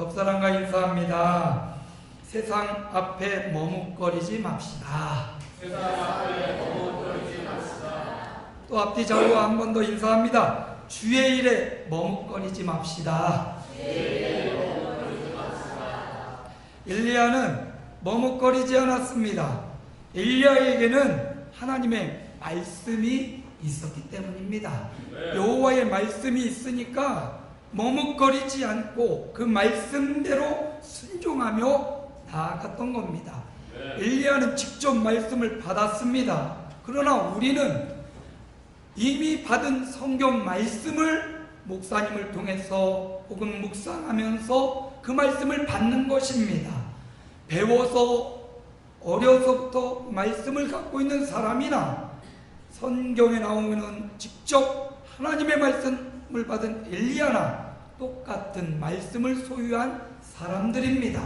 옆사람과 인사합니다. 세상 앞에 머뭇거리지 맙시다. 세상 앞에 머뭇거리지 맙시다. 또 앞뒤 좌우 한 번 더 인사합니다. 주의 일에 머뭇거리지 맙시다. 주의 일에 머뭇거리지 맙시다. 엘리야는 머뭇거리지 않았습니다. 엘리야에게는 하나님의 말씀이 있었기 때문입니다. 여호와의 말씀이 있으니까 머뭇거리지 않고 그 말씀대로 순종하며 나아갔던 겁니다. 엘리야는 직접 말씀을 받았습니다. 그러나 우리는 이미 받은 성경 말씀을 목사님을 통해서 혹은 묵상하면서 그 말씀을 받는 것입니다. 배워서 어려서부터 말씀을 갖고 있는 사람이나 성경에 나오는 직접 하나님의 말씀을 받은 엘리야나 똑같은 말씀을 소유한 사람들입니다.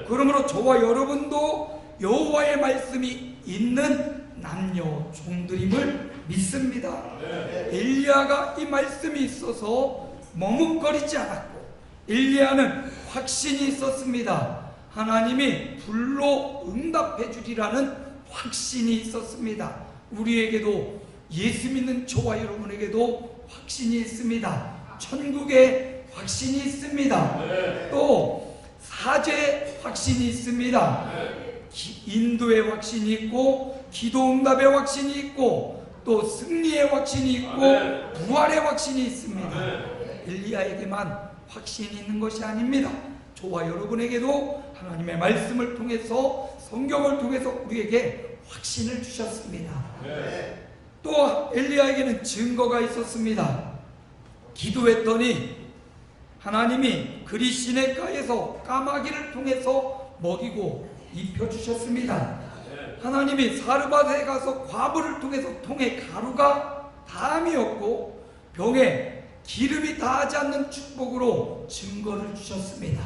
그러므로 저와 여러분도 여호와의 말씀이 있는 남녀 종들임을 믿습니다. 엘리야가 이 말씀이 있어서 머뭇거리지 않았고 엘리야는 확신이 있었습니다. 하나님이 불로 응답해 주리라는 확신이 있었습니다. 우리에게도 예수 믿는 저와 여러분에게도 확신이 있습니다. 천국에 확신이 있습니다. 또 사죄 확신이 있습니다. 인도의 확신이 있고 기도 응답의 확신이 있고 또 승리의 확신이 있고 부활의 확신이 있습니다. 엘리야에게만 확신이 있는 것이 아닙니다. 저와 여러분에게도 하나님의 말씀을 통해서 성경을 통해서 우리에게 확신을 주셨습니다. 또 엘리야에게는 증거가 있었습니다. 기도했더니 하나님이 그리시네가에서 까마귀를 통해서 먹이고 입혀주셨습니다. 하나님이 사르밧에 가서 과부를 통해서 통에 가루가 다함이었고 병에 기름이 다하지 않는 축복으로 증거를 주셨습니다.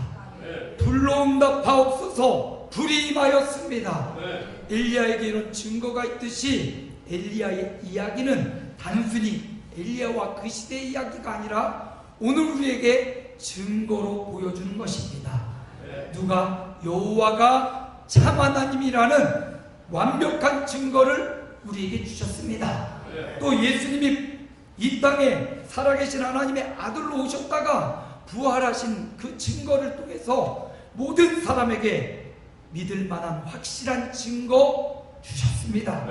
불로 응답하옵소서 불이 임하였습니다. 엘리야에게 이런 증거가 있듯이 엘리야의 이야기는 단순히 엘리야와 그 시대의 이야기가 아니라 오늘 우리에게 증거로 보여주는 것입니다. 누가 여호와가 참 하나님이라는 완벽한 증거를 우리에게 주셨습니다. 또 예수님이 이 땅에 살아계신 하나님의 아들로 오셨다가 부활하신 그 증거를 통해서 모든 사람에게 믿을 만한 확실한 증거 주셨습니다.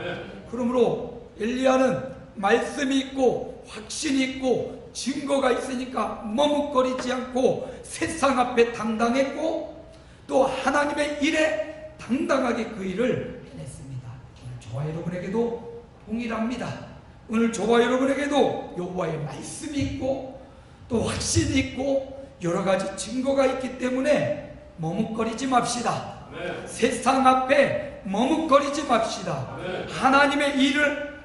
그러므로 엘리야는 말씀이 있고 확신이 있고 증거가 있으니까 머뭇거리지 않고 세상 앞에 당당했고 또 하나님의 일에 당당하게 그 일을 해냈습니다. 오늘 저와 여러분에게도 동일합니다. 오늘 저와 여러분에게도 여호와의 말씀이 있고 또 확신이 있고 여러 가지 증거가 있기 때문에 머뭇거리지 맙시다. 세상 앞에 머뭇거리지 맙시다. 하나님의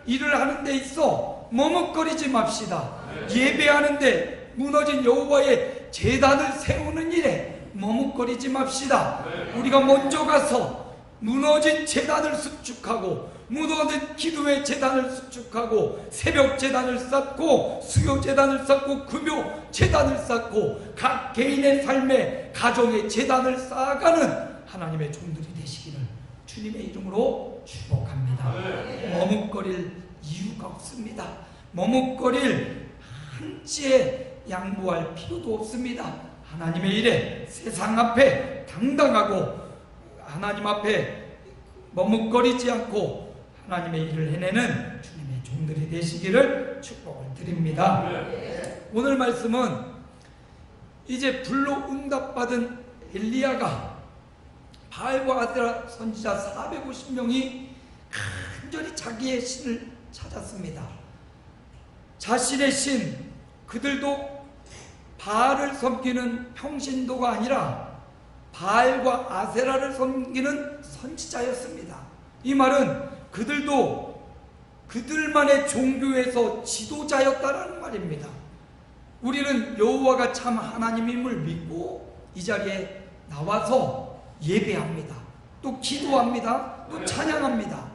일을 하는 데 있어 머뭇거리지 맙시다. 예배하는데 무너진 여호와의 제단을 세우는 일에 머뭇거리지 맙시다. 우리가 먼저 가서 무너진 제단을 수축하고 무너진 기도의 제단을 수축하고 새벽 제단을 쌓고 수요 제단을 쌓고 금요 제단을 쌓고 각 개인의 삶에 가정의 제단을 쌓아가는 하나님의 종들이 되시기를 주님의 이름으로 축복합니다. 머뭇거릴 이유가 없습니다. 머뭇거릴 한치의 양보할 필요도 없습니다. 하나님의 일에 세상 앞에 당당하고 하나님 앞에 머뭇거리지 않고 하나님의 일을 해내는 주님의 종들이 되시기를 축복을 드립니다. 오늘 말씀은 이제 불로 응답받은 엘리야가 바알과 아세라 선지자 450명이 간절히 자기의 신을 찾았습니다. 자신의 신, 그들도 바알을 섬기는 평신도가 아니라 바알과 아세라를 섬기는 선지자였습니다. 이 말은 그들도 그들만의 종교에서 지도자였다라는 말입니다. 우리는 여호와가 참 하나님임을 믿고 이 자리에 나와서 예배합니다. 또 기도합니다. 또 찬양합니다.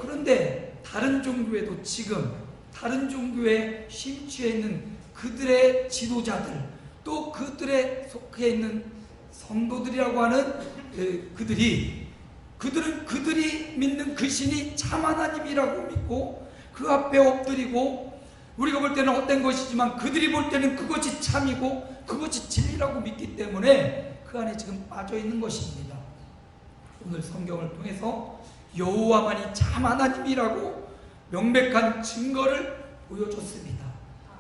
그런데 다른 종교에도 지금 다른 종교에 심취해 있는 그들의 지도자들 또 그들에 속해 있는 성도들이라고 하는 그들은 그들이 믿는 그 신이 참 하나님이라고 믿고 그 앞에 엎드리고, 우리가 볼 때는 헛된 것이지만 그들이 볼 때는 그것이 참이고 그것이 진리라고 믿기 때문에 그 안에 지금 빠져 있는 것입니다. 오늘 성경을 통해서 여호와만이 참 하나님이라고 명백한 증거를 보여줬습니다.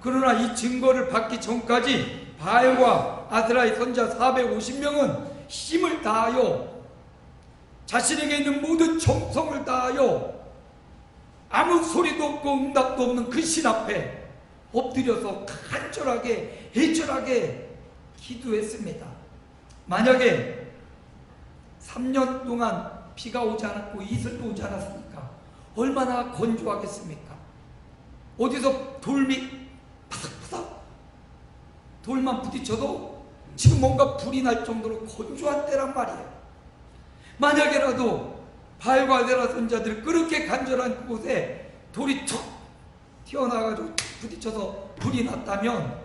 그러나 이 증거를 받기 전까지 바알과 아스라의 선지자 450명은 힘을 다하여 자신에게 있는 모든 정성을 다하여 아무 소리도 없고 응답도 없는 그 신 앞에 엎드려서 간절하게 애절하게 기도했습니다. 만약에 3년 동안 비가 오지 않았고 이슬도 오지 않았습니까? 얼마나 건조하겠습니까? 어디서 돌이 파닥파닥 돌만 부딪혀도 지금 뭔가 불이 날 정도로 건조한 때란 말이에요. 만약에라도 바알과 아세라 선지자들이 그렇게 간절한 그곳에 돌이 툭 튀어나와가지고 부딪혀서 불이 났다면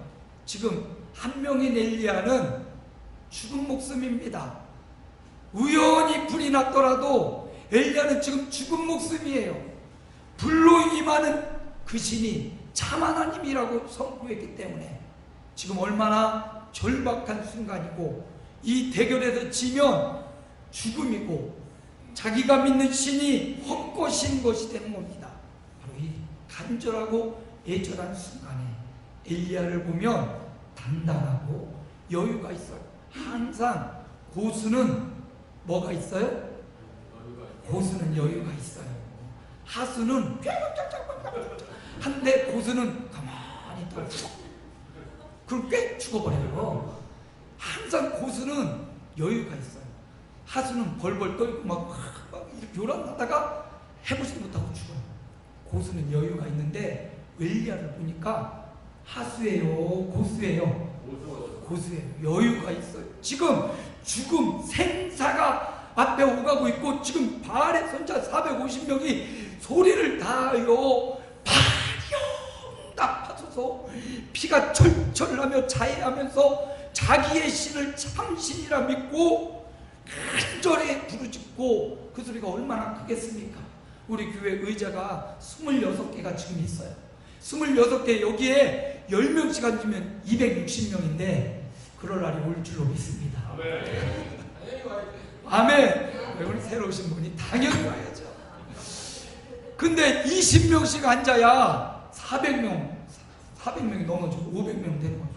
지금 한 명인 엘리야는 죽은 목숨입니다. 우연히 불이 났더라도 엘리야는 지금 죽은 목숨이에요. 불로 임하는 그 신이 참 하나님이라고 선포했기 때문에 지금 얼마나 절박한 순간이고, 이 대결에서 지면 죽음이고 자기가 믿는 신이 헛것인 것이 되는 겁니다. 바로 이 간절하고 애절한 순간에 엘리야를 보면 단단하고 여유가 있어요. 항상 고수는 뭐가 있어요? 고수는 여유가 있어요. 하수는 한데 고수는 가만히 있다가 그럼 꽤 죽어버려요. 항상 고수는 여유가 있어요. 하수는 벌벌 떨고 막 이렇게 요란하다가 해보지도 못하고 죽어요. 고수는 여유가 있는데 엘리야를 보니까 하수예요, 고수예요? 고수예요. 여유가 있어요. 지금 죽음, 생사가 앞에 오가고 있고, 지금 바알의 선지자 450명이 소리를 다하여 응답하소서, 피가 철철 나며 자해하면서 자기의 신을 참신이라 믿고 간절히 부르짖고, 그 소리가 얼마나 크겠습니까? 우리 교회 의자가 26개가 지금 있어요. 26개, 여기에 10명씩 앉으면 260명인데 그럴 날이 올 줄로 믿습니다. 아멘. 우리 새로 오신 분이 당연히 와야죠. 근데 20명씩 앉아야 400명이 넘어져 500명 되는 거죠.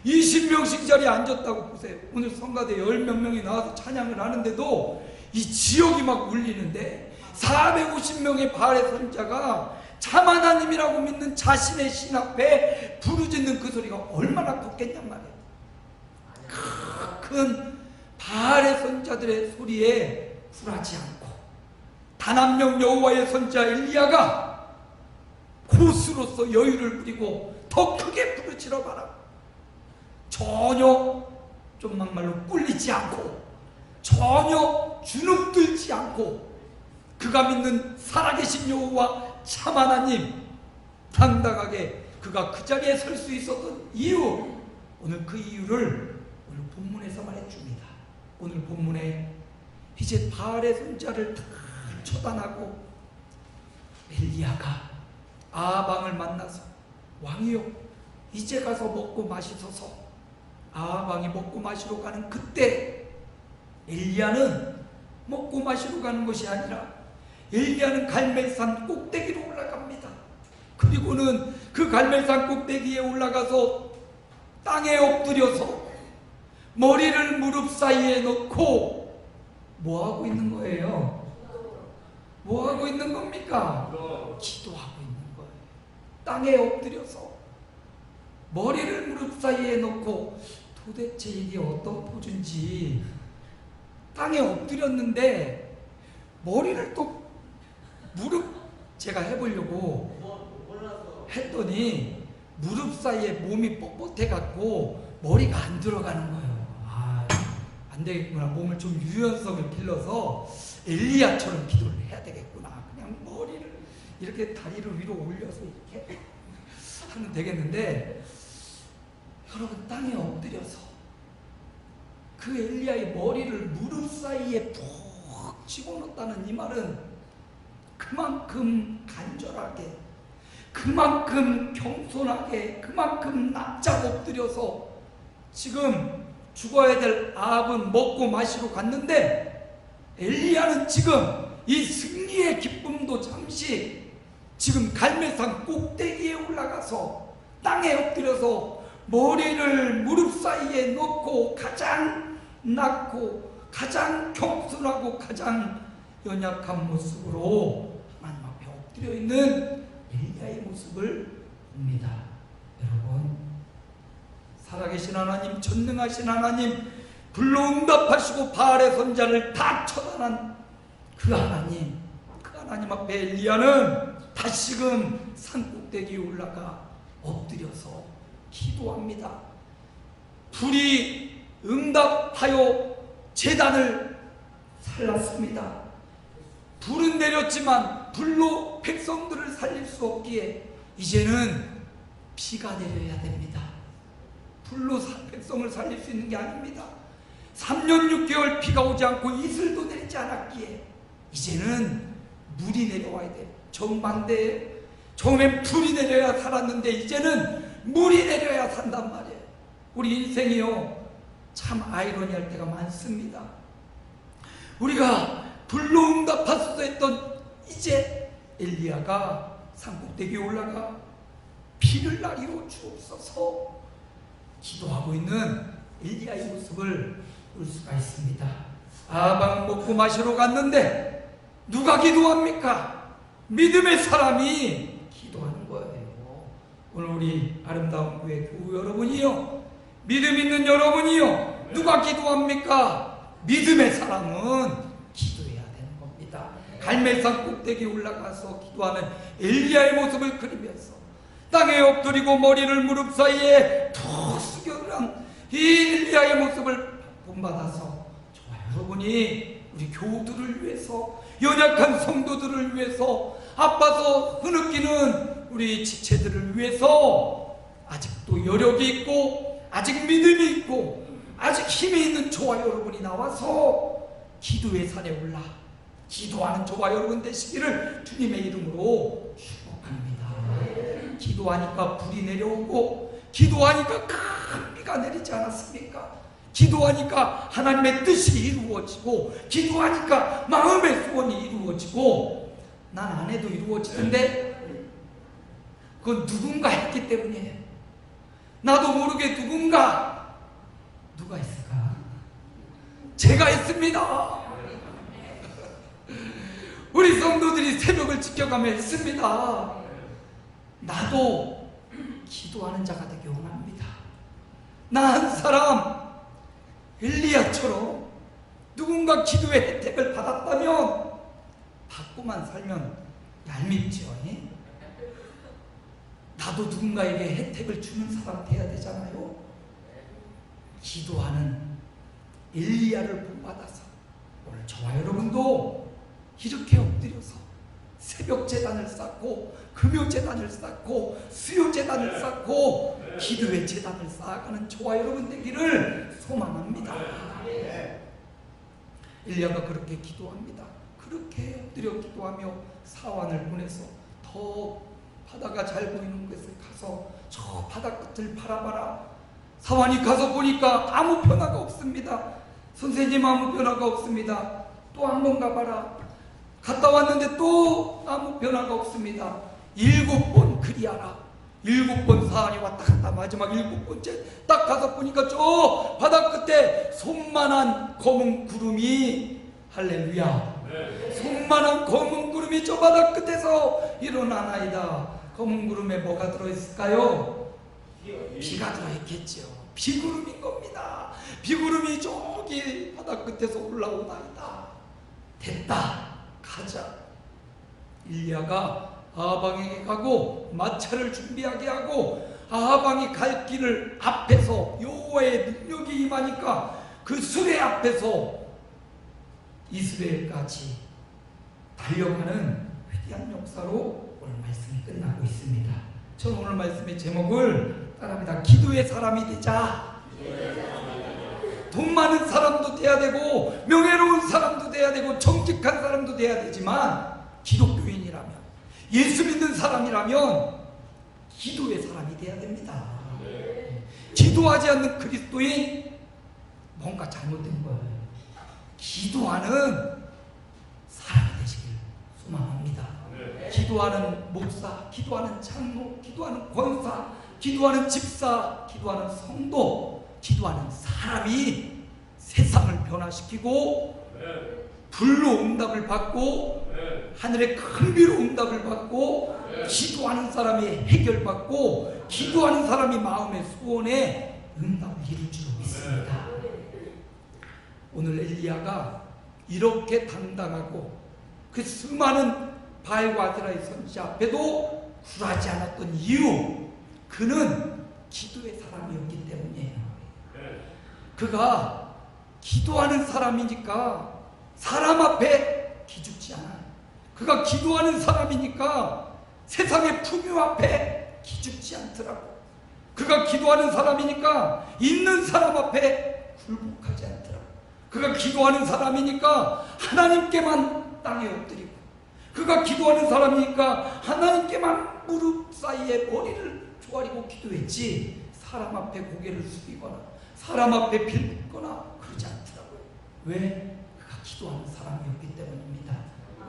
20명씩 자리에 앉았다고 보세요. 오늘 성가대 10몇 명이 나와서 찬양을 하는데도 이 지역이 막 울리는데 450명의 바알의 선자가 참 하나님이라고 믿는 자신의 신 앞에 부르짖는 그 소리가 얼마나 컸겠냔 말이에요. 큰 바알의 선자들의 소리에 굴하지 않고 단 한 명 여호와의 선자 엘리야가 고수로서 여유를 부리고 더 크게 부르짖어 봐라. 전혀 좀 막말로 꿀리지 않고 전혀 주눅들지 않고 그가 믿는 살아계신 여호와 참 하나님, 당당하게 그가 그 자리에 설 수 있었던 이유, 오늘 그 이유를 오늘 본문에서 말해줍니다. 오늘 본문에 이제 바알의 선자를 다 처단하고 엘리야가 아합왕을 만나서 왕이요 이제 가서 먹고 마시소서. 아합왕이 먹고 마시러 가는 그때 엘리야는 먹고 마시러 가는 것이 아니라 엘리야는 갈멜산 꼭대기로 올라갑니다. 그리고는 그 갈멜산 꼭대기에 올라가서 땅에 엎드려서 머리를 무릎 사이에 넣고 뭐하고 있는 거예요? 뭐하고 있는 겁니까? 기도하고 있는 거예요. 땅에 엎드려서 머리를 무릎 사이에 넣고, 도대체 이게 어떤 포즈인지, 땅에 엎드렸는데 머리를 또 무릎, 제가 해보려고 했더니 무릎 사이에 몸이 뻣뻣해 갖고 머리가 안 들어가는 거예요. 안 되겠구나. 몸을 좀 유연성을 길러서 엘리야처럼 기도를 해야 되겠구나. 그냥 머리를 이렇게 다리를 위로 올려서 이렇게 하면 되겠는데, 여러분 땅에 엎드려서 그 엘리야의 머리를 무릎 사이에 푹 집어넣었다는 이 말은 그만큼 간절하게, 그만큼 겸손하게, 그만큼 납작 엎드려서 지금 죽어야 될 아합은 먹고 마시러 갔는데 엘리야는 지금 이 승리의 기쁨도 잠시 지금 갈멜산 꼭대기에 올라가서 땅에 엎드려서 머리를 무릎 사이에 넣고 가장 낮고 가장 겸손하고 가장 연약한 모습으로 하나님 앞에 엎드려 있는 엘리야의 모습을 봅니다. 여러분, 살아계신 하나님, 전능하신 하나님, 불로 응답하시고 바알의 선자를 다 처단한 그 하나님 앞에 엘리야는 다시금 산꼭대기에 올라가 엎드려서 기도합니다. 불이 응답하여 제단을 살랐습니다. 불은 내렸지만 불로 백성들을 살릴 수 없기에 이제는 비가 내려야 됩니다. 불로 백성을 살릴 수 있는 게 아닙니다. 3년 6개월 비가 오지 않고 이슬도 내리지 않았기에 이제는 물이 내려와야 돼요. 정반대예요. 처음엔 불이 내려야 살았는데 이제는 물이 내려야 산단 말이에요. 우리 인생이요, 참 아이러니할 때가 많습니다. 우리가 불로 응답하소서 했던 이제 엘리야가 산꼭대기에 올라가 비를 내리러 주옵소서 기도하고 있는 엘리야의 모습을 볼 수가 있습니다. 아합 먹고 마시러 갔는데 누가 기도합니까? 믿음의 사람이 기도하는 거예요. 오늘 우리 아름다운 교회 교우 여러분이요, 믿음 있는 여러분이요, 누가 기도합니까? 믿음의 사람은 기도해야 되는 겁니다. 갈멜산 꼭대기에 올라가서 기도하는 엘리야의 모습을 그리면서 땅에 엎드리고 머리를 무릎 사이에 툭 숙여놓은 이 엘리야의 모습을 본받아서 저와 여러분이 우리 교우들을 위해서, 연약한 성도들을 위해서, 아파서 흐느끼는 우리 지체들을 위해서 아직도 여력이 있고 아직 믿음이 있고 아직 힘이 있는 저와 여러분이 나와서 기도의 산에 올라 기도하는 저와 여러분 되시기를 주님의 이름으로 축복합니다. 기도하니까 불이 내려오고 기도하니까 큰 비가 내리지 않았습니까? 기도하니까 하나님의 뜻이 이루어지고 기도하니까 마음의 소원이 이루어지고 난 안 해도 이루어지는데 그건 누군가 했기 때문이에요. 나도 모르게 누가 했을까? 제가 했습니다. 우리 성도들이 새벽을 지켜가며 했습니다. 나도 기도하는 자가 되기 원합니다. 나 한 사람 엘리야처럼 누군가 기도의 혜택을 받았다면 받고만 살면 얄밉죠. 나도 누군가에게 혜택을 주는 사람 돼야 되잖아요. 기도하는 엘리야를 본받아서 오늘 저와 여러분도 이렇게 엎드려서 새벽 제단을 쌓고 금요 제단을 쌓고 수요 제단을 쌓고 기도의 제단을 쌓아가는 저와 여러분 되기를 소망합니다. 엘리야가 그렇게 기도합니다. 그렇게 엎드려 기도하며 사환을 보내서 더 바다가 잘 보이는 곳에 가서 저 바다 끝을 바라봐라. 사환이 가서 보니까 아무 변화가 없습니다. 선생님, 아무 변화가 없습니다. 또 한 번 가봐라. 갔다 왔는데 또 아무 변화가 없습니다. 7번 그리하라. 7번 사환이 왔다 갔다 마지막 7번째 딱 가서 보니까 저 바다 끝에 손만한 검은 구름이, 할렐루야, 손만한 검은 구름이 저 바다 끝에서 일어나나이다. 검은 구름에 뭐가 들어있을까요? 비가 들어있겠죠. 비구름인 겁니다. 비구름이 저기 바다 끝에서 올라오나이다. 됐다, 가자. 엘리야가 아하방에게 가고 마차를 준비하게 하고 아하방이 갈 길을 앞에서 여호와의 능력이 임하니까 그 수레 앞에서 이스라엘까지 달려가는 위대한 역사로 오늘 말씀이 끝나고 있습니다. 저는 오늘 말씀의 제목을 따라합니다. 기도의 사람이 되자. 돈 많은 사람도 돼야 되고 명예로운 사람도 돼야 되고 정직한 사람도 돼야 되지만 기독교인이라면, 예수 믿는 사람이라면 기도의 사람이 돼야 됩니다. 기도하지 않는 그리스도인, 뭔가 잘못된 거예요. 기도하는 사람이 되시길 소망합니다. 기도하는 목사, 기도하는 장로, 기도하는 권사, 기도하는 집사, 기도하는 성도, 기도하는 사람이 세상을 변화시키고 불로 응답을 받고 하늘의 큰 비로 응답을 받고 기도하는 사람이 해결받고 기도하는 사람이 마음의 소원에 응답을 이룰 줄 믿습니다. 오늘 엘리야가 이렇게 당당하고 그 수많은 바알과 아세라의 선지자 앞에도 굴하지 않았던 이유, 그는 기도의 사람이었기 때문이에요. 그가 기도하는 사람이니까 사람 앞에 기죽지 않아요. 그가 기도하는 사람이니까 세상의 풍요 앞에 기죽지 않더라고. 그가 기도하는 사람이니까 있는 사람 앞에 굴복하지 않더라고. 그가 기도하는 사람이니까 하나님께만 땅에 엎드리고, 그가 기도하는 사람이니까 하나님께만 무릎 사이에 머리를 조아리고 기도했지, 사람 앞에 고개를 숙이거나 사람 앞에 빌거나 그러지 않더라고요. 왜? 그가 기도하는 사람이었기 때문입니다.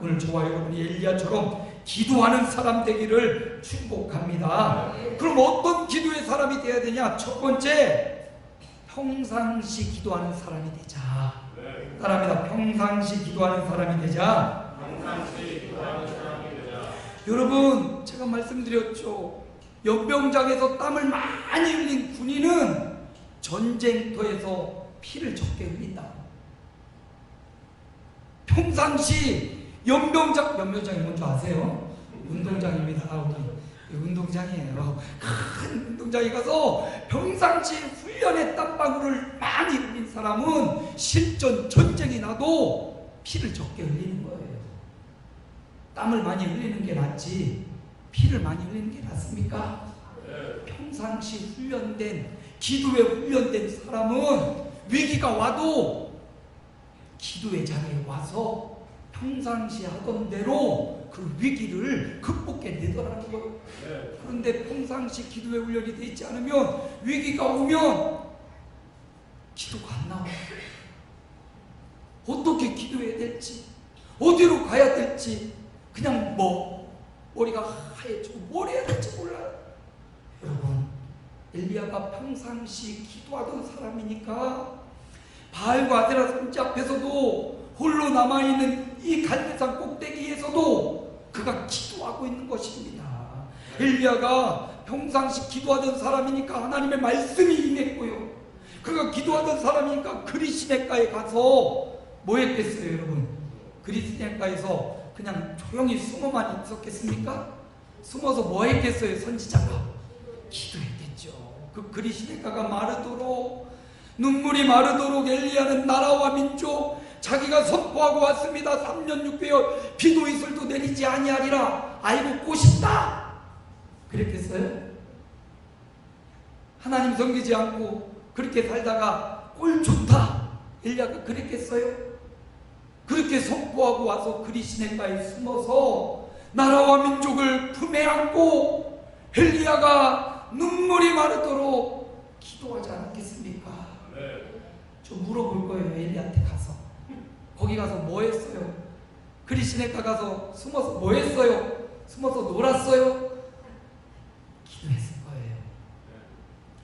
오늘 저와 여러분이 엘리야처럼 기도하는 사람 되기를 축복합니다. 그럼 어떤 기도의 사람이 되어야 되냐? 첫 번째, 평상시 기도하는 사람이 되자. 따라합니다. 평상시 기도하는 사람이 되자. 여러분, 제가 말씀드렸죠. 연병장에서 땀을 많이 흘린 군인은 전쟁터에서 피를 적게 흘린다. 평상시 연병장이 뭔지 아세요? 운동장입니다. 운동장이에요. 큰 운동장에 가서 평상시 훈련의 땀방울을 많이 흘린 사람은 실전 전쟁이 나도 피를 적게 흘리는 거예요. 땀을 많이 흘리는 게 낫지 피를 많이 흘리는 게 낫습니까? 평상시 훈련된, 기도에 훈련된 사람은 위기가 와도 기도의 자리에 와서 평상시 하던 대로 그 위기를 극복해내더라는 거예요. 그런데 평상시 기도의 훈련이 되어 있지 않으면 위기가 오면 기도가 안 나와요. 어떻게 기도해야 될지, 어디로 가야 될지, 그냥 머리가 하얘지고 뭘 해야 될지 몰라요. 여러분, 엘리야가 평상시 기도하던 사람이니까 바알과 아세라 선지 앞에서도 홀로 남아있는 이 갈대산 꼭대기에서도 그가 기도하고 있는 것입니다. 엘리야가 평상시 기도하던 사람이니까 하나님의 말씀이 임했고요. 그가 기도하던 사람이니까 그리시네가에 가서 뭐 했겠어요, 여러분? 그리시네가에서 그냥 조용히 숨어만 있었겠습니까? 숨어서 뭐 했겠어요, 선지자가? 기도했겠죠. 그 그리시네가가 마르도록, 눈물이 마르도록 엘리야는 나라와 민족, 자기가 선포하고 왔습니다. 3년 6개월 비도 이슬도 내리지 아니하리라. 아이고 꼬십다. 그랬겠어요? 하나님 섬기지 않고 그렇게 살다가 꼴 좋다. 엘리야가 그랬겠어요? 그렇게 선포하고 와서 그리시네가에 숨어서 나라와 민족을 품에 안고 엘리야가 눈물이 마르도록 기도하지 않았겠습니까? 저 물어볼 거예요. 엘리야한테 가서 거기 가서 뭐 했어요? 그리시네가 가서 숨어서 뭐 했어요? 숨어서 놀았어요? 기도했을 거예요.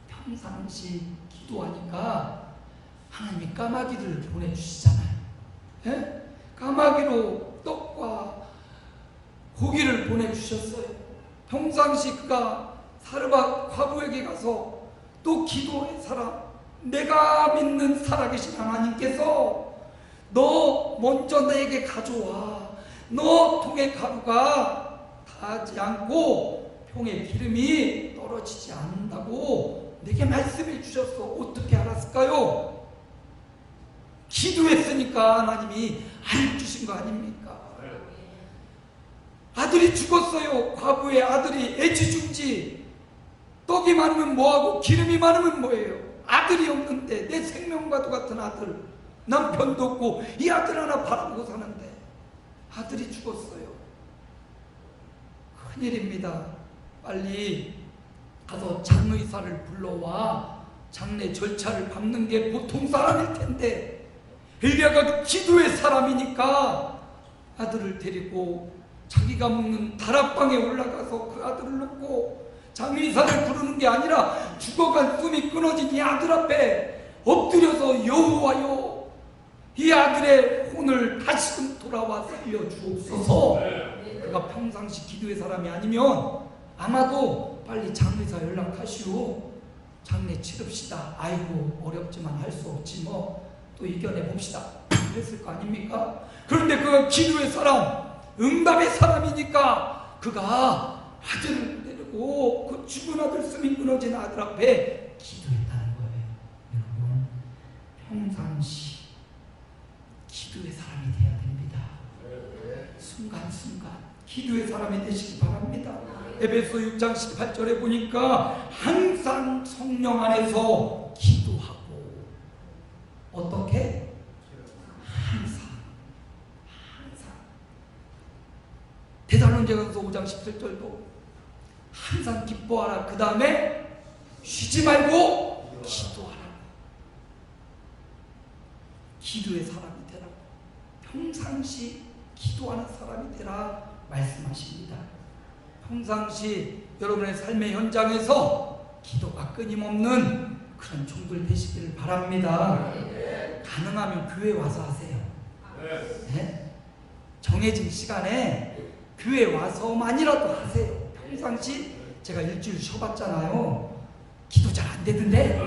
평상시 기도하니까 하나님이 까마귀를 보내주시잖아요. 예? 까마귀로 떡과 고기를 보내주셨어요. 평상시 그가 사르밧 과부에게 가서 또 기도의 사람, 내가 믿는 살아계신 하나님께서 너 먼저 내게 가져와. 너 통의 가루가 닿지 않고 통의 기름이 떨어지지 않는다고 내게 말씀해 주셨어. 어떻게 알았을까요? 기도했으니까 하나님이 알려주신 거 아닙니까? 아들이 죽었어요. 과부의 아들이 애지중지. 떡이 많으면 뭐하고 기름이 많으면 뭐예요? 아들이 없는데, 내 생명과도 같은 아들, 남편도 없고 이 아들 하나 바라보고 사는데 아들이 죽었어요. 큰일입니다. 빨리 가서 장의사를 불러와 장례 절차를 밟는 게 보통 사람일 텐데, 엘리야가 기도의 사람이니까 아들을 데리고 자기가 묵는 다락방에 올라가서 그 아들을 놓고 장의사를 부르는 게 아니라 죽어간 숨이 끊어진 이 아들 앞에 엎드려서 여호와여, 이 아들의 혼을 다시금 돌아와 살려주옵소서. 그가 평상시 기도의 사람이 아니면 아마도 빨리 장의사 연락하시오, 장례 치릅시다. 아이고 어렵지만 할 수 없지 뭐 또 이겨내 봅시다, 그랬을 거 아닙니까? 그런데 그가 기도의 사람, 응답의 사람이니까 그가 아들을 데리고 그 죽은 아들, 숨이 끊어진 아들 앞에 기도했다는 거예요. 여러분, 평상시 기도의 사람이 돼야 됩니다. 순간순간 기도의 사람이 되시기 바랍니다. 에베소 6장 18절에 보니까 항상 성령 안에서 기도하고, 어떻게? 항상. 데살로니가서 5장 17절도 항상 기뻐하라, 그 다음에 쉬지 말고 기도하라. 기도의 사람이 되라고, 평상시 기도하는 사람이 되라 말씀하십니다. 평상시 여러분의 삶의 현장에서 기도가 끊임없는 그런 종들 되시기를 바랍니다. 가능하면 교회 와서 하세요. 네? 정해진 시간에 교회 와서만이라도 하세요. 평상시 제가 일주일 쉬어봤잖아요. 기도 잘 안 되던데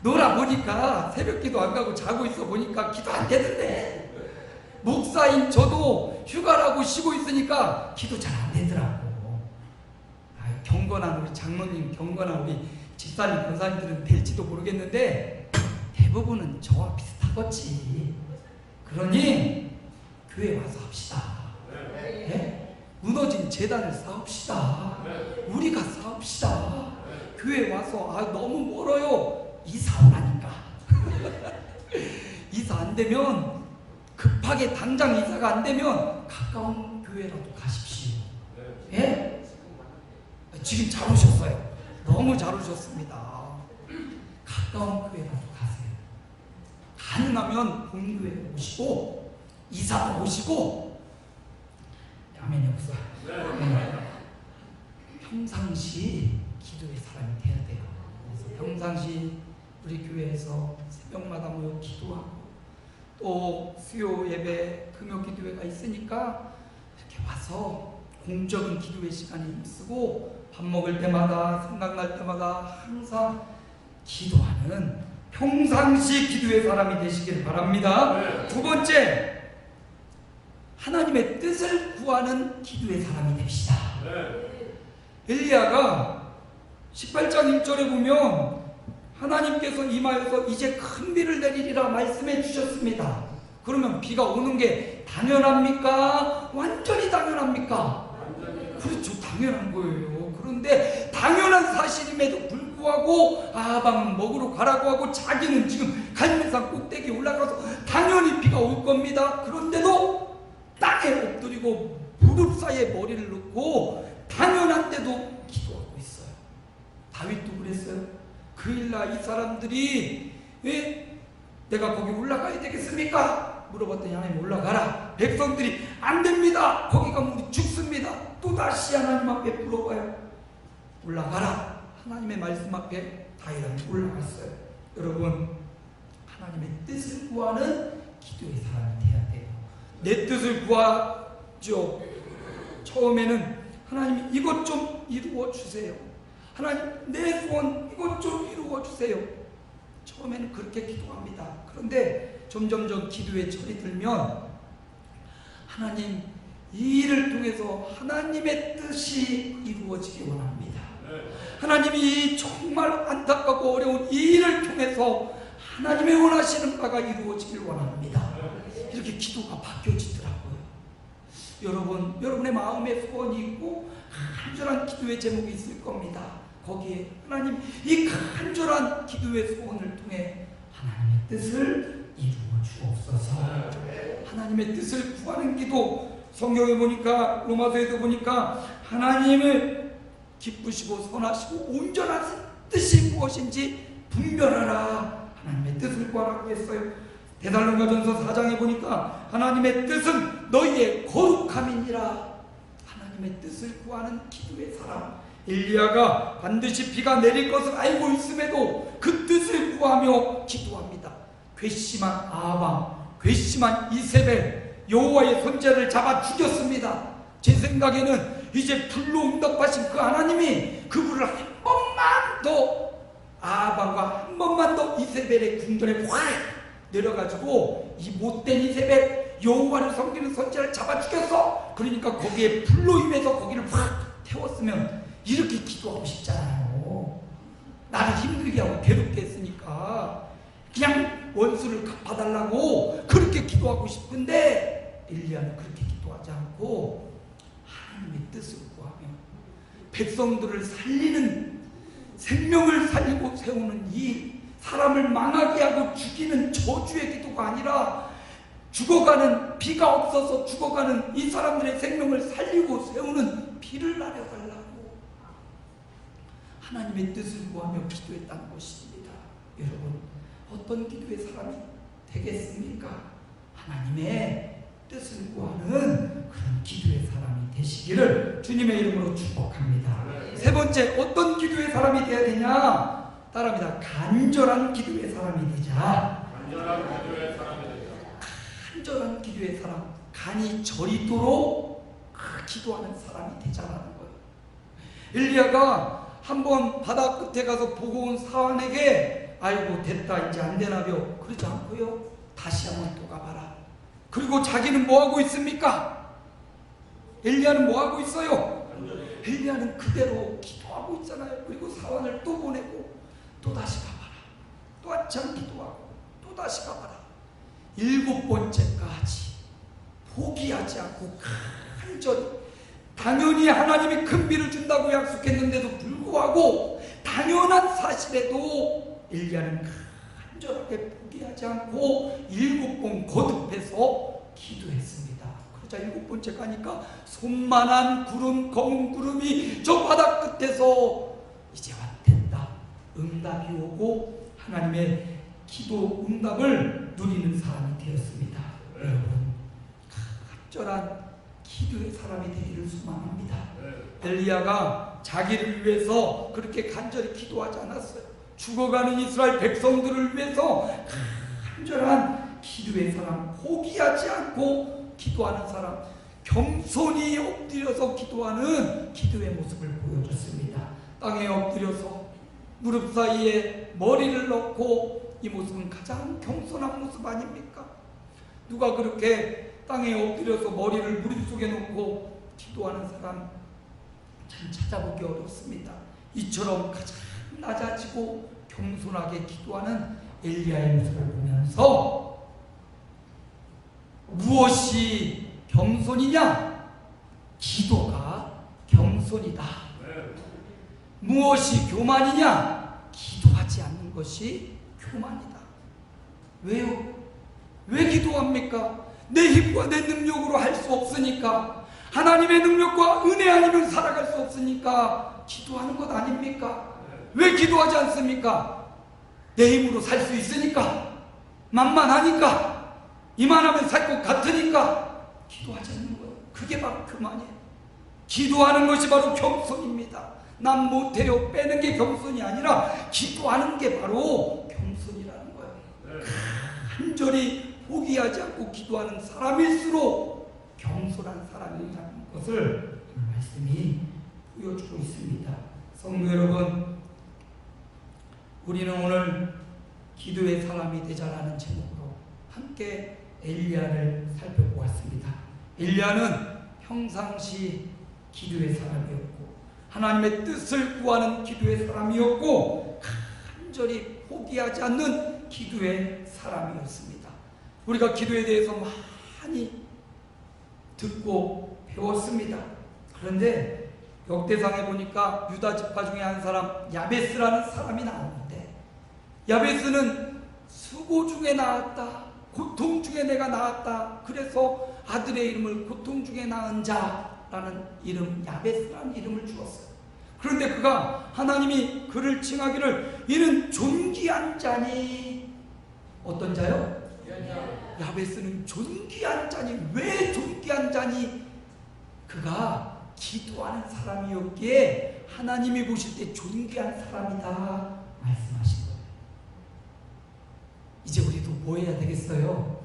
놀아보니까 새벽 기도 안 가고 자고 있어 보니까 기도 안 되던데, 목사인 저도 휴가라고 쉬고 있으니까 기도 잘 안 되더라고. 경건한 우리 장로님, 경건한 우리 집사님, 권사님들은 될지도 모르겠는데 대부분은 저와 비슷하겠지. 그러니 교회 와서 합시다. 네? 무너진 재단을 쌓읍시다. 우리가 쌓읍시다. 교회 와서 너무 멀어요, 이사 오라니까. 이사 안 되면, 급하게 당장 이사가 안 되면 가까운 교회라도 가십시오. 예? 지금 잘 오셨어요. 너무 잘 오셨습니다. 가까운 교회라도 가세요. 가능하면 본교회 오시고 이사도 오시고. 아멘이 없어. 네. 평상시 기도의 사람이 돼야 돼요. 그래서 평상시 우리 교회에서 새벽마다 모여 기도하고, 또 수요 예배, 금요 기도회가 있으니까 이렇게 와서 공적인 기도의 시간에 힘쓰고 밥 먹을 때마다, 생각날 때마다 항상 기도하는 평상시 기도의 사람이 되시길 바랍니다. 두 번째, 하나님의 뜻을 구하는 기도의 사람이 됩시다. 엘리야가 18장 1절에 보면 하나님께서 임하여서 이제 큰 비를 내리리라 말씀해 주셨습니다. 그러면 비가 오는 게 당연합니까? 완전히 당연합니까? 그렇죠, 당연한 거예요. 그런데 당연한 사실임에도 불구하고 아합은 먹으러 가라고 하고 자기는 지금 갈매산 꼭대기에 올라가서 당연히 비가 올 겁니다. 그런데도 땅에 엎드리고 무릎 사이에 머리를 넣고 당연한데도 기도하고 있어요. 다윗도 그랬어요. 그일날 이 사람들이 왜 내가 거기 올라가야 되겠습니까? 물어봤더니 하나님 올라가라. 백성들이 안 됩니다, 거기 가면 우리 죽습니다. 또다시 하나님 앞에 물어봐요. 올라가라. 하나님의 말씀 앞에 다윗은 올라갔어요. 여러분, 하나님의 뜻을 구하는 기도의 사람이 돼야 돼요. 내 뜻을 구하죠. 처음에는 하나님 이것 좀 이루어 주세요. 하나님 내 소원 이것 좀 이루어 주세요. 처음에는 그렇게 기도합니다. 그런데 점점점 기도의 철이 들면 하나님 이 일을 통해서 하나님의 뜻이 이루어지기 원합니다. 하나님이 정말 안타깝고 어려운 이 일을 통해서 하나님의 원하시는 바가 이루어지길 원합니다. 이렇게 기도가 바뀌어지더라고요. 여러분, 여러분의 마음에 소원이 있고 간절한 기도의 제목이 있을 겁니다. 거기에 하나님 이 간절한 기도의 소원을 통해 하나님의 뜻을 이루어 주옵소서. 하나님의 뜻을 구하는 기도, 성경에 보니까 로마서에도 보니까 하나님을 기쁘시고 선하시고 온전하신 뜻이 무엇인지 분별하라. 하나님의 뜻을 구하라고 했어요. 데살로니가전서 4장에 보니까 하나님의 뜻은 너희의 거룩함이니라. 하나님의 뜻을 구하는 기도의 사람, 엘리야가 반드시 비가 내릴 것을 알고 있음에도 그 뜻을 구하며 기도합니다. 괘씸한 아방, 괘씸한 이세벨, 여호와의 손자를 잡아 죽였습니다. 제 생각에는 이제 불로 응답하신 그 하나님이 그분을 한 번만 더, 아방과 한 번만 더 이세벨의 궁전에 확 내려가지고 이 못된 이세벨, 여호와를 섬기는 선지자를 잡아 죽였어. 그러니까 거기에 불로 임해서 거기를 확 태웠으면 이렇게 기도하고 싶잖아요. 나를 힘들게 하고 괴롭게 했으니까 그냥 원수를 갚아달라고 그렇게 기도하고 싶은데, 엘리야는 그렇게 기도하지 않고 하나님의 뜻을 구하며 백성들을 살리는, 생명을 살리고 세우는 이 사람을 망하게 하고 죽이는 저주의 기도가 아니라 죽어가는, 비가 없어서 죽어가는 이 사람들의 생명을 살리고 세우는 비를 내려달라고 하나님의 뜻을 구하며 기도했다는 것입니다. 여러분, 어떤 기도의 사람이 되겠습니까? 하나님의 뜻을 구하는 그런 기도의 사람이 되시기를 주님의 이름으로 축복합니다. 세 번째, 어떤 기도의 사람이 되어야 되냐? 따라합니다. 간절한 기도의 사람이 되자. 간절한 기도의 사람이 되자. 간절한 기도의 사람, 간이 저리도록 기도하는 사람이 되자라는 거예요. 엘리야가 한번 바다 끝에 가서 보고 온 사환에게 아이고 됐다 이제 안 되나벼 그러지 않고요, 다시 한번 또 가봐라. 그리고 자기는 뭐하고 있습니까? 엘리야는 뭐하고 있어요? 엘리야는 그대로 기도하고 있잖아요. 그리고 사환을 또 보내고 또 다시 가봐라, 또 한참 기도하고 또 다시 가봐라. 7번째까지 포기하지 않고 간절히, 당연히 하나님이 큰 비를 준다고 약속했는데도 불구하고 당연한 사실에도 엘리야는 간절하게 포기하지 않고 7번 거듭해서 기도했습니다. 그러자 7번째 가니까 손만한 구름, 검은 구름이 저 바다 끝에서 이제 왔다, 응답이 오고 하나님의 기도 응답을 누리는 사람이 되었습니다. 여러분, 간절한 기도의 사람이 되기를 소망합니다. 엘리야가 자기를 위해서 그렇게 간절히 기도하지 않았어요. 죽어가는 이스라엘 백성들을 위해서 간절한 기도의 사람, 포기하지 않고 기도하는 사람, 겸손히 엎드려서 기도하는 기도의 모습을 보여줬습니다. 땅에 엎드려서 무릎 사이에 머리를 넣고, 이 모습은 가장 겸손한 모습 아닙니까? 누가 그렇게 땅에 엎드려서 머리를 무릎 속에 놓고 기도하는 사람 참 찾아보기 어렵습니다. 이처럼 가장 낮아지고 겸손하게 기도하는 엘리야의 모습을 보면서 무엇이 겸손이냐? 기도가 겸손이다. 무엇이 교만이냐? 기도하지 않는 것이 교만이다. 왜요? 왜 기도합니까? 내 힘과 내 능력으로 할 수 없으니까, 하나님의 능력과 은혜 아니면 살아갈 수 없으니까 기도하는 것 아닙니까? 왜 기도하지 않습니까? 내 힘으로 살 수 있으니까, 만만하니까, 이만하면 살 것 같으니까 기도하지 않는 거예요. 그게 바로 교만이에요. 기도하는 것이 바로 겸손입니다. 난 못해요 빼는 게 겸손이 아니라 기도하는 게 바로 겸손이라는 거예요. 간절히 포기하지 않고 기도하는 사람일수록 겸손한 사람이라는 것을 말씀이 보여주고 있습니다. 성도 여러분, 우리는 오늘 기도의 사람이 되자라는 제목으로 함께 엘리야를 살펴보았습니다. 엘리야는 평상시 기도의 사람이었고, 하나님의 뜻을 구하는 기도의 사람이었고, 간절히 포기하지 않는 기도의 사람이었습니다. 우리가 기도에 대해서 많이 듣고 배웠습니다. 그런데 역대상에 보니까 유다 지파 중에 한 사람 야베스라는 사람이 나오는데, 야베스는 수고 중에 낳았다, 고통 중에 내가 낳았다, 그래서 아들의 이름을 고통 중에 낳은 자라는 이름, 야베스라는 이름을 주었어요. 그런데 그가, 하나님이 그를 칭하기를 이는 존귀한 자니, 어떤 자요? 야베스는 존귀한 자니. 왜 존귀한 자니? 그가 기도하는 사람이었기에 하나님이 보실 때 존귀한 사람이다 말씀하신 거예요. 이제 우리도 뭐 해야 되겠어요?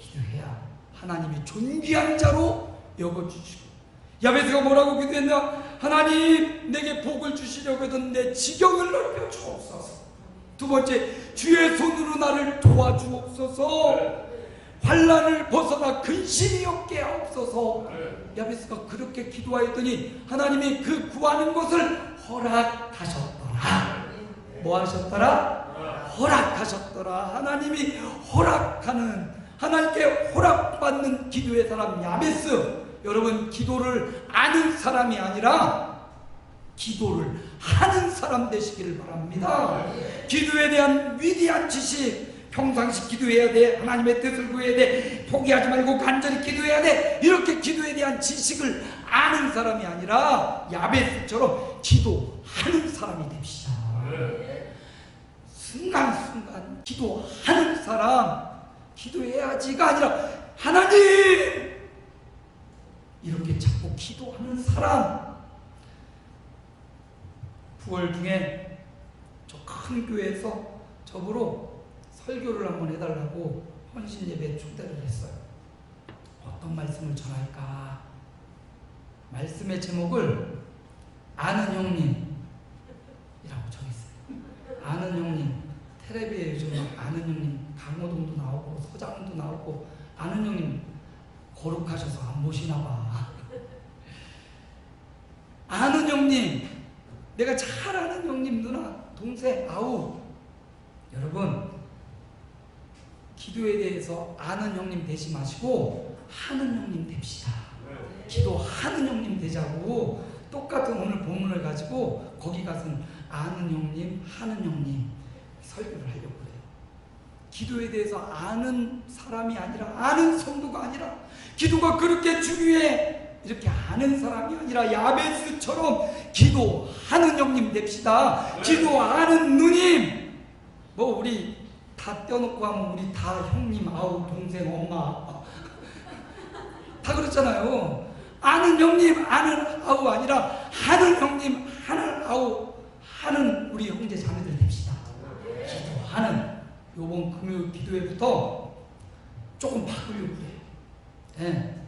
기도해야 하나님이 존귀한 자로 여겨주시고. 야베스가 뭐라고 기도했나? 하나님, 내게 복을 주시려거든 내 지경을 넓혀 주옵소서. 두 번째, 주의 손으로 나를 도와주옵소서. 환난을 벗어나 근심이 없게 하옵소서. 야베스가 그렇게 기도하였더니 하나님이 그 구하는 것을 허락하셨더라. 뭐 하셨더라? 허락하셨더라. 하나님이 허락하는, 하나님께 허락받는 기도의 사람 야베스. 여러분, 기도를 아는 사람이 아니라 기도를 하는 사람 되시기를 바랍니다. 기도에 대한 위대한 지식, 평상시 기도해야 돼, 하나님의 뜻을 구해야 돼, 포기하지 말고 간절히 기도해야 돼, 이렇게 기도에 대한 지식을 아는 사람이 아니라 야베스처럼 기도하는 사람이 됩시다. 순간순간 기도하는 사람, 기도해야지가 아니라 하나님, 이렇게 자꾸 기도하는 사람. 9월 중에 저 큰 교회에서 저보러 설교를 한번 해달라고 헌신 예배 초대를 했어요. 어떤 말씀을 전할까? 말씀의 제목을 아는 형님이라고 정했어요. 아는 형님. 텔레비에 요즘 아는 형님, 강호동도 나오고 서장도 나오고, 아는 형님 거룩하셔서 안 보시나 봐. 아는 형님, 내가 잘 아는 형님, 누나, 동생, 아우. 여러분, 기도에 대해서 아는 형님 되지 마시고 하는 형님 됩시다. 기도하는 형님 되자고. 똑같은 오늘 본문을 가지고 거기 가서는 아는 형님, 하는 형님 설교를 하려고 그래요. 기도에 대해서 아는 사람이 아니라, 아는 성도가 아니라, 기도가 그렇게 중요해, 이렇게 아는 사람이 아니라 야베스처럼 기도하는 형님 됩시다. 기도하는 누님. 뭐 우리 다 떼어놓고 하면 우리 다 형님, 아우, 동생, 엄마 다 그렇잖아요. 아는 형님, 아는 아우 아니라 하는 형님, 하는 아우, 하는 우리 형제 자매들 됩시다. 기도하는. 요번 금요일 기도회부터 조금 바꾸려고 해요. 네.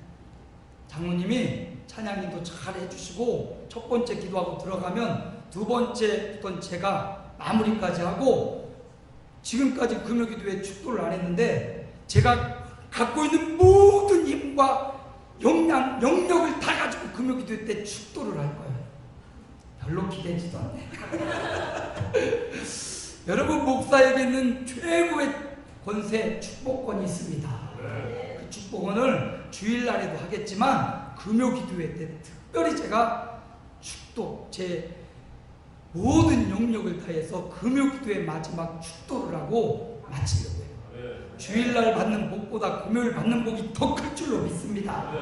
장로님이 찬양님도 잘 해주시고, 첫 번째 기도하고 들어가면 두 번째부터는 제가 마무리까지 하고, 지금까지 금요 기도회 축도를 안 했는데 제가 갖고 있는 모든 힘과 영역을 다 가지고 금요 기도회 때 축도를 할 거예요. 별로 기대지도 않네. 여러분, 목사에게는 최고의 권세, 축복권이 있습니다. 그 축복권을 주일날에도 하겠지만 금요 기도회 때 특별히 제가 축도, 제 모든 영역을 다해서 금요 기도회 마지막 축도를 하고 마치려고 해요. 주일날 받는 복보다 금요일 받는 복이 더 클 줄로 믿습니다.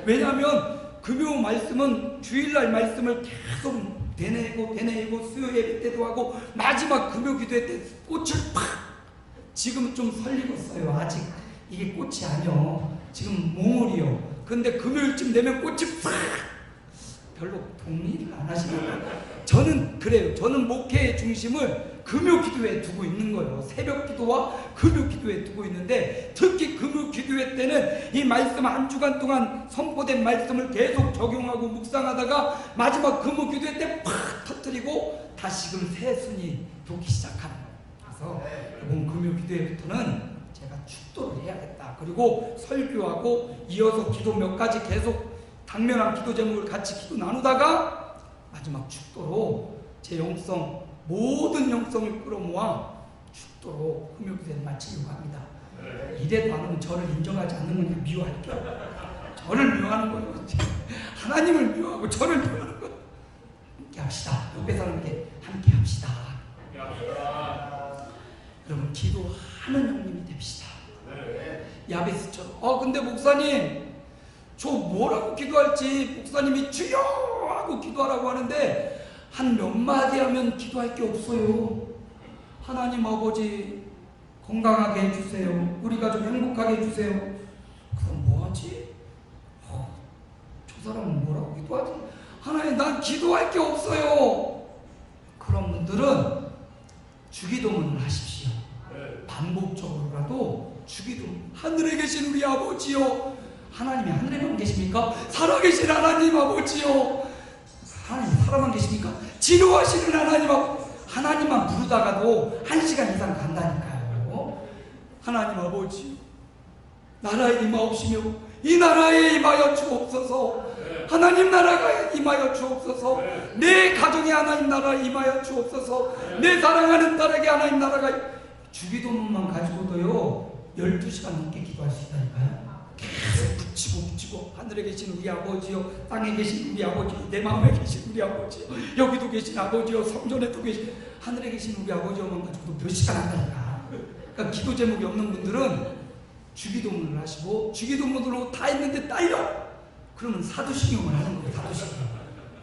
왜냐하면 금요 말씀은 주일날 말씀을 계속 되뇌고 수요 예배 때도 하고 마지막 금요 기도회 때 꽃을 팍, 지금 좀 설리겠어요. 아직 이게 꽃이 아니요, 지금 몽울이요. 근데 금요일쯤 되면 꽃이 팍, 별로 동의를 안 하시나요? 저는 그래요. 저는 목회의 중심을 금요 기도에 두고 있는 거예요. 새벽 기도와 금요 기도에 두고 있는데, 특히 금요 기도회 때는 이 말씀 한 주간 동안 선포된 말씀을 계속 적용하고 묵상하다가 마지막 금요 기도회 때 팍 터뜨리고 다시금 새 순이 도기 시작하는 거예요. 그래서 이번 금요 기도회부터는 제가 축도를 해야겠다. 그리고 설교하고 이어서 기도 몇 가지 계속 당면한 기도 제목을 같이 기도 나누다가 마지막 축도로 제 영성, 모든 영성을 끌어모아 축도로 금요 기도회를 마치려고 합니다. 이래도 안 하면 저를 인정하지 않는 건 그냥 미워할게요. 저를 미워하는 거예요. 하나님을 미워하고 저를 미워하는 거예요. 함께 합시다. 옆에 사람에게 함께 합시다. 여러분 기도하는 형님이 됩시다. 야베스처럼. 근데 목사님 저 뭐라고 기도할지, 목사님이 주여 하고 기도하라고 하는데 한 몇 마디 하면 기도할 게 없어요. 하나님 아버지 건강하게 해주세요. 우리 가족 행복하게 해주세요. 그럼 뭐하지? 저 사람은 뭐라고 기도하지? 하나님 난 기도할 게 없어요. 그런 분들은 주기도문을 하십시오. 반복적으로라도 주기도문. 하늘에 계신 우리 아버지요. 하나님이 하늘에만 계십니까? 살아계신 하나님 아버지요. 하나님 살아만 계십니까? 지루하시는 하나님 아버지. 하나님만 부르다가도 1시간 이상 간다니까요. 하나님 아버지 나라에 임하옵시며 이 나라에 임하여 주옵소서. 하나님 나라가 임하여 주옵소서. 내 가정에 하나님 나라에 임하여 주옵소서. 내 사랑하는 딸에게 하나님 나라가. 주기도문만 가지고도요 12시간 넘게 기도할 수 있다니까요. 계속 붙이고 하늘에 계신 우리 아버지요, 땅에 계신 우리 아버지요, 내 마음에 계신 우리 아버지요, 여기도 계신 아버지요, 성전에도 계신 하늘에 계신 우리 아버지요만 가지고도 몇 시간 한다니까. 그러니까 기도 제목이 없는 분들은 주기도문을 하시고, 주기도문으로 다 했는데 딸려! 그러면 사도신경을 하는 거예요. 사도신경.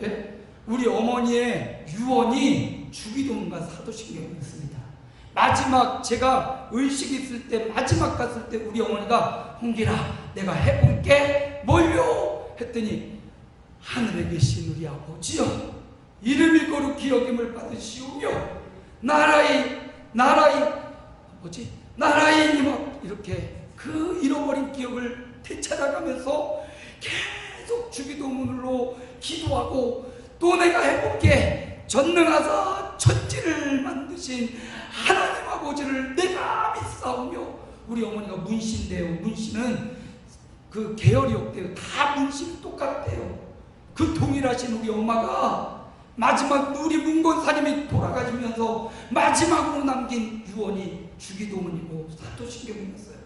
예? 우리 어머니의 유언이 주기도문과 사도신경이었습니다. 마지막 제가 의식 있을 때 마지막 갔을 때 우리 어머니가 홍길아 내가 해볼게 뭘요? 했더니 하늘에 계신 우리 아버지여 이름이 거룩히 여김을 받으시오며 나라의 임하 이렇게 그 잃어버린 기억을 되찾아가면서 계속 주기도문으로 기도하고 또 내가 해볼게 전능하사 천지를 만드신 하나님 아버지를 내가 믿사오며. 우리 어머니가 문신대요. 문신은 그 계열이 없대요. 다 문신 똑같대요. 그 동일하신 우리 엄마가 마지막 우리 문건사님이 돌아가시면서 마지막으로 남긴 유언이 주기도문이고 사도신경이었어요.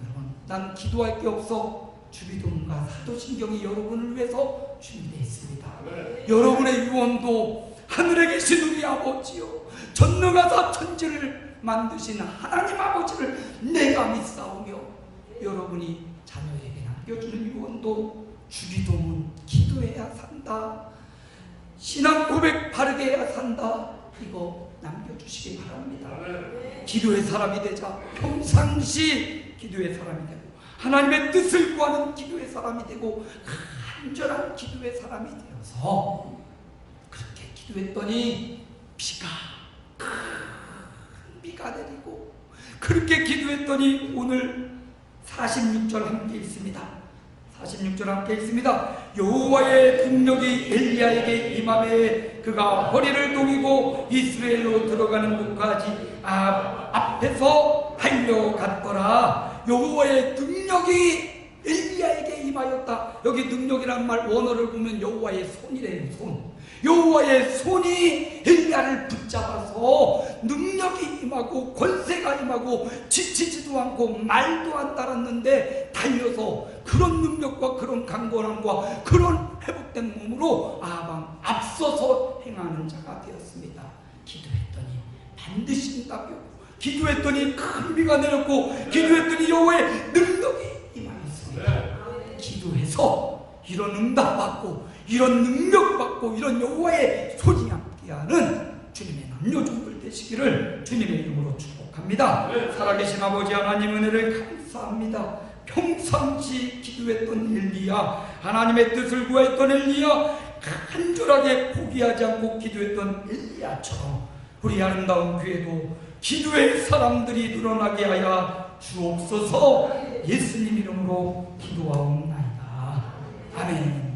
여러분 난 기도할 게 없어. 주기도문과 사도신경이 여러분을 위해서 준비되어 있습니다. 여러분의 유언도 하늘에 계신 우리 아버지요 전능하사 천지를 만드신 하나님 아버지를 내가 믿사오며. 여러분이 자녀에게 남겨주는 유언도 주기도문 기도해야 산다. 신앙 고백 바르게 해야 산다. 이거 남겨주시기 바랍니다. 기도의 사람이 되자. 평상시 기도의 사람이 되고 하나님의 뜻을 구하는 기도의 사람이 되고 간절한 기도의 사람이 되어서 그렇게 기도했더니 비가 내리고 그렇게 기도했더니 오늘 46절 함께 있습니다. 46절 함께 있습니다. 여호와의 능력이 엘리야에게 임하매 그가 허리를 동이고 이스라엘로 들어가는 곳까지 앞에서 달려갔더라. 여호와의 능력이 엘리야에게 임하였다. 여기 능력이란 말 원어를 보면 여호와의 손이래요. 손. 여호와의 손이 엘리야를 붙잡아서 능력이 임하고 권세가 임하고 지치지도 않고 말도 안 따랐는데 달려서 그런 능력과 그런 강건함과 그런 회복된 몸으로 앞서서 행하는 자가 되었습니다. 기도했더니 반드시 응답이 오고 기도했더니 큰 비가 내렸고 기도했더니 여호와의 능력이 임하였습니다. 기도해서 이런 응답 받고 이런 능력 받고 이런 여호와의 손이 함께하는 주님의 남녀종들 되시기를 주님의 이름으로 축복합니다. 살아계신 아버지 하나님 은혜를 감사합니다. 평상시 기도했던 엘리야, 하나님의 뜻을 구했던 엘리야, 간절하게 포기하지 않고 기도했던 엘리야처럼 우리 아름다운 교회도 기도의 사람들이 늘어나게 하여 주옵소서. 예수님 이름으로 기도하옵나이다. 아멘.